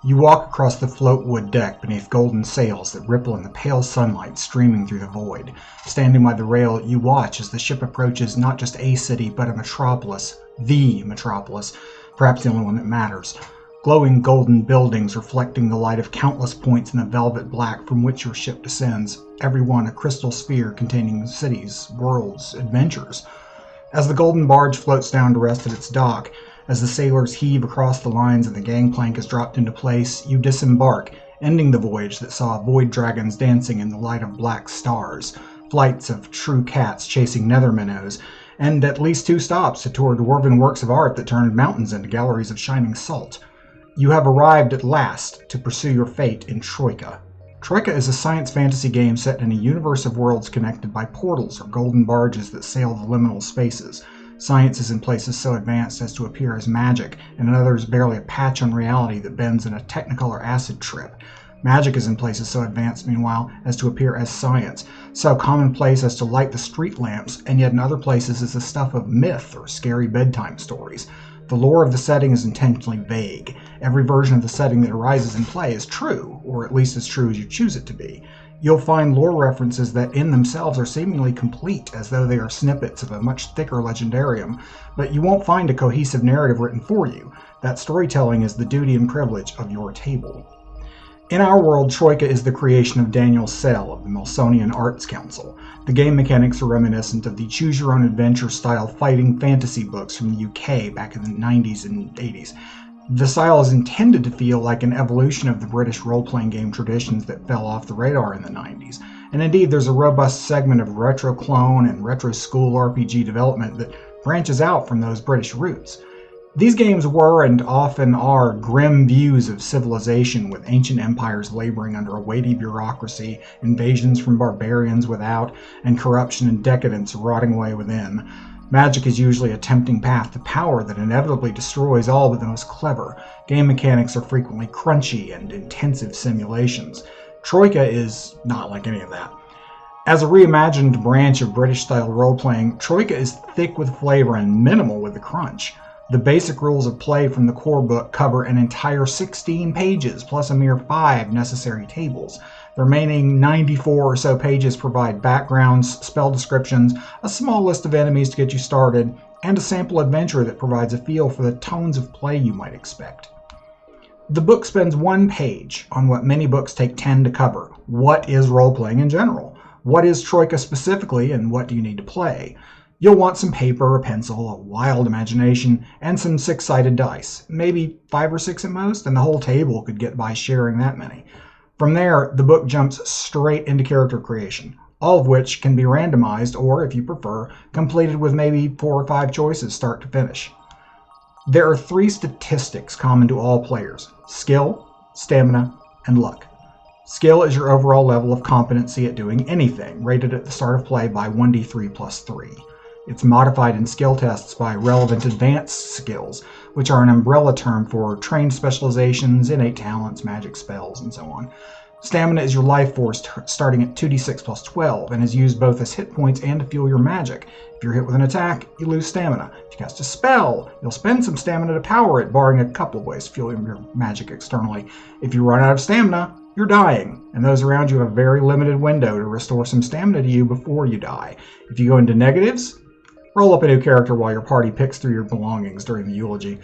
You walk across the floatwood deck beneath golden sails that ripple in the pale sunlight streaming through the void. Standing by the rail, you watch as the ship approaches not just a city, but a metropolis. The metropolis. Perhaps the only one that matters. Glowing golden buildings reflecting the light of countless points in the velvet black from which your ship descends. Every one a crystal sphere containing cities, worlds, adventures. As the golden barge floats down to rest at its dock, as the sailors heave across the lines and the gangplank is dropped into place, you disembark, ending the voyage that saw void dragons dancing in the light of black stars, flights of true cats chasing nether minnows, and at least 2 stops to tour dwarven works of art that turned mountains into galleries of shining salt. You have arrived at last to pursue your fate in Troika. Troika is a science fantasy game set in a universe of worlds connected by portals or golden barges that sail the liminal spaces. Science is in places so advanced as to appear as magic, and in others barely a patch on reality that bends in a technicolor acid trip. Magic is in places so advanced, meanwhile, as to appear as science, so commonplace as to light the street lamps, and yet in other places is the stuff of myth or scary bedtime stories. The lore of the setting is intentionally vague. Every version of the setting that arises in play is true, or at least as true as you choose it to be. You'll find lore references that in themselves are seemingly complete, as though they are snippets of a much thicker legendarium, but you won't find a cohesive narrative written for you. That storytelling is the duty and privilege of your table. In our world, Troika is the creation of Daniel Sell of the Melsonian Arts Council. The game mechanics are reminiscent of the choose-your-own-adventure style fighting fantasy books from the UK back in the 90s and 80s. The style is intended to feel like an evolution of the British role-playing game traditions that fell off the radar in the 90s. And indeed, there's a robust segment of retro clone and retro school RPG development that branches out from those British roots. These games were and often are grim views of civilization, with ancient empires laboring under a weighty bureaucracy, invasions from barbarians without, and corruption and decadence rotting away within. Magic is usually a tempting path to power that inevitably destroys all but the most clever. Game mechanics are frequently crunchy and intensive simulations. Troika is not like any of that. As a reimagined branch of British-style role-playing, Troika is thick with flavor and minimal with the crunch. The basic rules of play from the core book cover an entire 16 pages, plus a mere 5 necessary tables. The remaining 94 or so pages provide backgrounds, spell descriptions, a small list of enemies to get you started, and a sample adventure that provides a feel for the tones of play you might expect. The book spends 1 page on what many books take 10 to cover. What is role-playing in general? What is Troika specifically, and what do you need to play? You'll want some paper, a pencil, a wild imagination, and some 6-sided dice. Maybe 5 or 6 at most, and the whole table could get by sharing that many. From there, the book jumps straight into character creation, all of which can be randomized or, if you prefer, completed with maybe 4 or 5 choices start to finish. There are 3 statistics common to all players: skill, stamina, and luck. Skill is your overall level of competency at doing anything, rated at the start of play by 1d3 plus 3. It's modified in skill tests by relevant advanced skills, which are an umbrella term for trained specializations, innate talents, magic spells, and so on. Stamina is your life force starting at 2d6 plus 12 and is used both as hit points and to fuel your magic. If you're hit with an attack, you lose stamina. If you cast a spell, you'll spend some stamina to power it, barring a couple of ways to fuel your magic externally. If you run out of stamina, you're dying, and those around you have a very limited window to restore some stamina to you before you die. If you go into negatives, roll up a new character while your party picks through your belongings during the eulogy.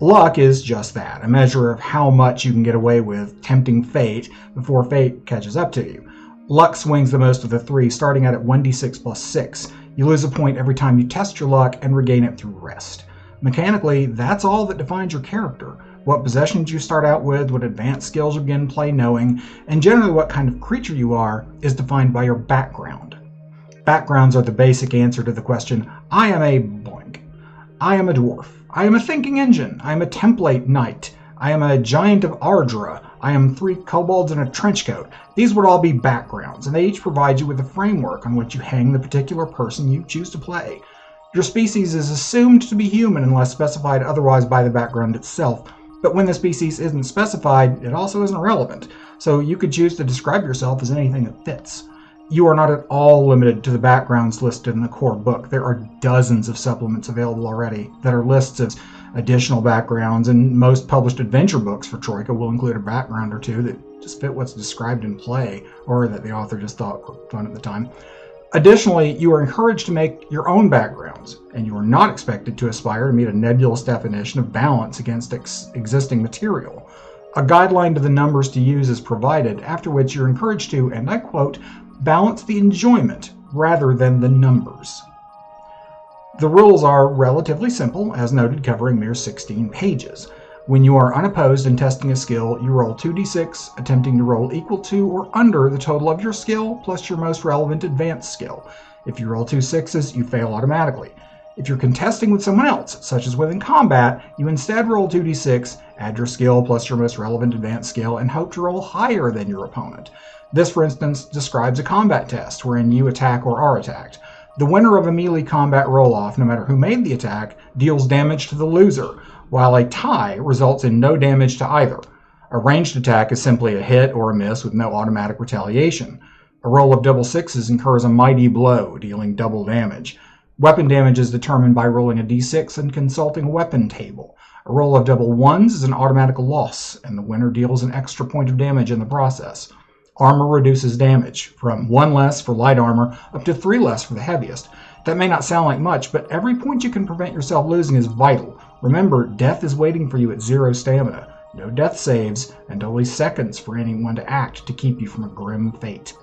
Luck is just that, a measure of how much you can get away with tempting fate before fate catches up to you. Luck swings the most of the 3, starting out at 1d6 plus 6. You lose a point every time you test your luck and regain it through rest. Mechanically, that's all that defines your character. What possessions you start out with, what advanced skills you begin play knowing, and generally what kind of creature you are is defined by your background. Backgrounds are the basic answer to the question, I am a blank. I am a dwarf. I am a thinking engine. I am a template knight. I am a giant of Ardra. I am 3 kobolds in a trench coat. These would all be backgrounds, and they each provide you with a framework on which you hang the particular person you choose to play. Your species is assumed to be human unless specified otherwise by the background itself, but when the species isn't specified, it also isn't relevant, so you could choose to describe yourself as anything that fits. You are not at all limited to the backgrounds listed in the core book. There are dozens of supplements available already that are lists of additional backgrounds, and most published adventure books for Troika will include a background or two that just fit what's described in play, or that the author just thought were fun at the time. Additionally, you are encouraged to make your own backgrounds, and you are not expected to aspire to meet a nebulous definition of balance against existing material. A guideline to the numbers to use is provided, after which you're encouraged to, and I quote, balance the enjoyment rather than the numbers. The rules are relatively simple, as noted, covering mere 16 pages. When you are unopposed in testing a skill, you roll 2d6, attempting to roll equal to or under the total of your skill, plus your most relevant advanced skill. If you roll 2 6s, you fail automatically. If you're contesting with someone else, such as within combat, you instead roll 2d6, add your skill plus your most relevant advanced skill, and hope to roll higher than your opponent. This, for instance, describes a combat test, wherein you attack or are attacked. The winner of a melee combat roll-off, no matter who made the attack, deals damage to the loser, while a tie results in no damage to either. A ranged attack is simply a hit or a miss with no automatic retaliation. A roll of double sixes incurs a mighty blow, dealing double damage. Weapon damage is determined by rolling a d6 and consulting a weapon table. A roll of double ones is an automatic loss, and the winner deals an extra point of damage in the process. Armor reduces damage, from 1 less for light armor up to 3 less for the heaviest. That may not sound like much, but every point you can prevent yourself losing is vital. Remember, death is waiting for you at 0 stamina, no death saves, and only seconds for anyone to act to keep you from a grim fate.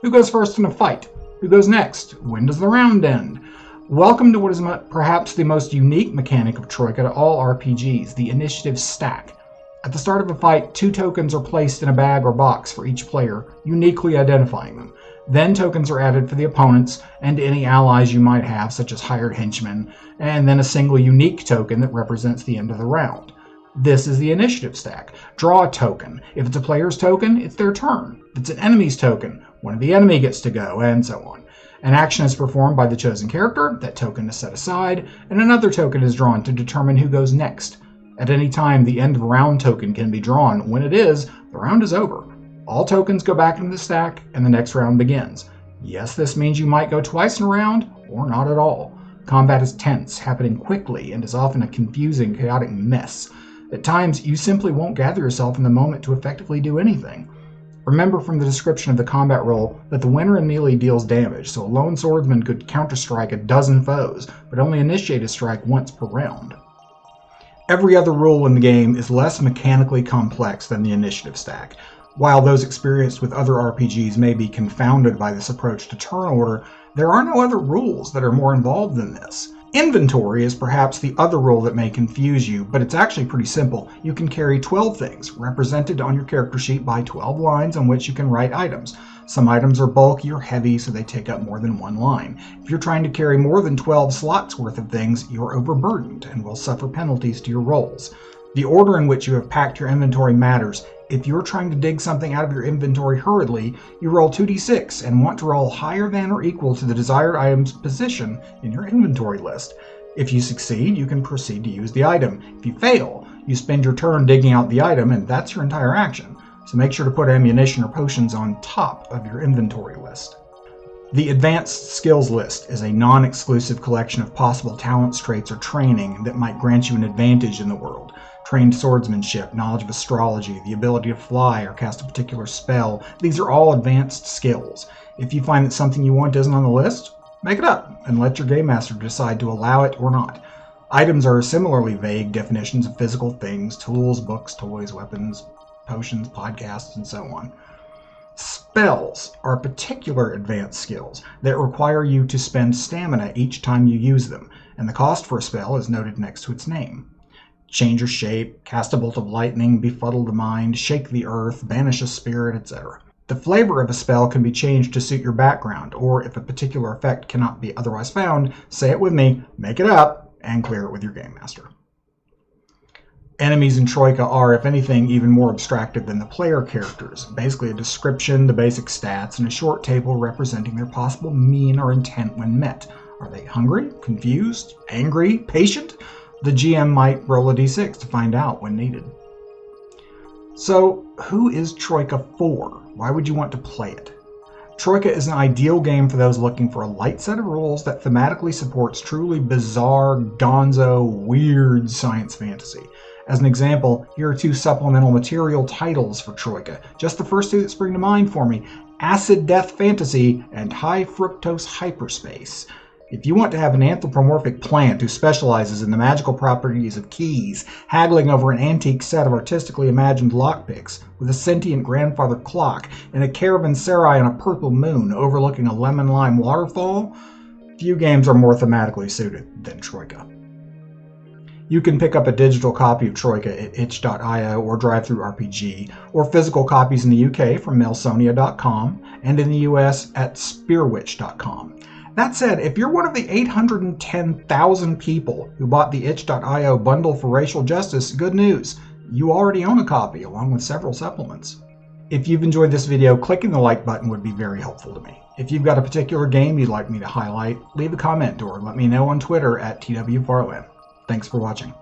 Who goes first in a fight? Who goes next? When does the round end? Welcome to what is perhaps the most unique mechanic of Troika to all RPGs, the initiative stack. At the start of a fight, 2 tokens are placed in a bag or box for each player, uniquely identifying them. Then tokens are added for the opponents and any allies you might have, such as hired henchmen, and then a single unique token that represents the end of the round. This is the initiative stack. Draw a token. If it's a player's token, it's their turn. If it's an enemy's token, one of the enemy gets to go, and so on. An action is performed by the chosen character, that token is set aside, and another token is drawn to determine who goes next. At any time, the end of round token can be drawn. When it is, the round is over. All tokens go back into the stack, and the next round begins. Yes, this means you might go twice in a round, or not at all. Combat is tense, happening quickly, and is often a confusing, chaotic mess. At times, you simply won't gather yourself in the moment to effectively do anything. Remember from the description of the combat roll that the winner in melee deals damage, so a lone swordsman could counter-strike a dozen foes, but only initiate a strike once per round. Every other rule in the game is less mechanically complex than the initiative stack. While those experienced with other RPGs may be confounded by this approach to turn order, there are no other rules that are more involved than this. Inventory is perhaps the other rule that may confuse you, but it's actually pretty simple. You can carry 12 things, represented on your character sheet by 12 lines on which you can write items. Some items are bulky or heavy, so they take up more than one line. If you're trying to carry more than 12 slots worth of things, you're overburdened and will suffer penalties to your rolls. The order in which you have packed your inventory matters. If you're trying to dig something out of your inventory hurriedly, you roll 2d6 and want to roll higher than or equal to the desired item's position in your inventory list. If you succeed, you can proceed to use the item. If you fail, you spend your turn digging out the item, and that's your entire action. So make sure to put ammunition or potions on top of your inventory list. The Advanced Skills List is a non-exclusive collection of possible talents, traits, or training that might grant you an advantage in the world. Trained swordsmanship, knowledge of astrology, the ability to fly or cast a particular spell. These are all advanced skills. If you find that something you want isn't on the list, make it up and let your game master decide to allow it or not. Items are similarly vague definitions of physical things: tools, books, toys, weapons, potions, podcasts, and so on. Spells are particular advanced skills that require you to spend stamina each time you use them, and the cost for a spell is noted next to its name. Change your shape, cast a bolt of lightning, befuddle the mind, shake the earth, banish a spirit, etc. The flavor of a spell can be changed to suit your background, or if a particular effect cannot be otherwise found, say it with me, make it up, and clear it with your game master. Enemies in Troika are, if anything, even more abstracted than the player characters. Basically a description, the basic stats, and a short table representing their possible mean or intent when met. Are they hungry, confused, angry, patient? The GM might roll a d6 to find out when needed. So, who is Troika for? Why would you want to play it? Troika is an ideal game for those looking for a light set of rules that thematically supports truly bizarre, gonzo, weird science fantasy. As an example, here are 2 supplemental material titles for Troika. Just the first 2 that spring to mind for me: Acid Death Fantasy and High Fructose Hyperspace. If you want to have an anthropomorphic plant who specializes in the magical properties of keys, haggling over an antique set of artistically imagined lockpicks, with a sentient grandfather clock and a caravanserai on a purple moon overlooking a lemon-lime waterfall, few games are more thematically suited than Troika. You can pick up a digital copy of Troika at itch.io or DriveThruRPG, or physical copies in the UK from Melsonia.com and in the US at Spearwitch.com. That said, if you're one of the 810,000 people who bought the itch.io bundle for racial justice, good news. You already own a copy, along with several supplements. If you've enjoyed this video, clicking the like button would be very helpful to me. If you've got a particular game you'd like me to highlight, leave a comment or let me know on Twitter at TWFarland. Thanks for watching.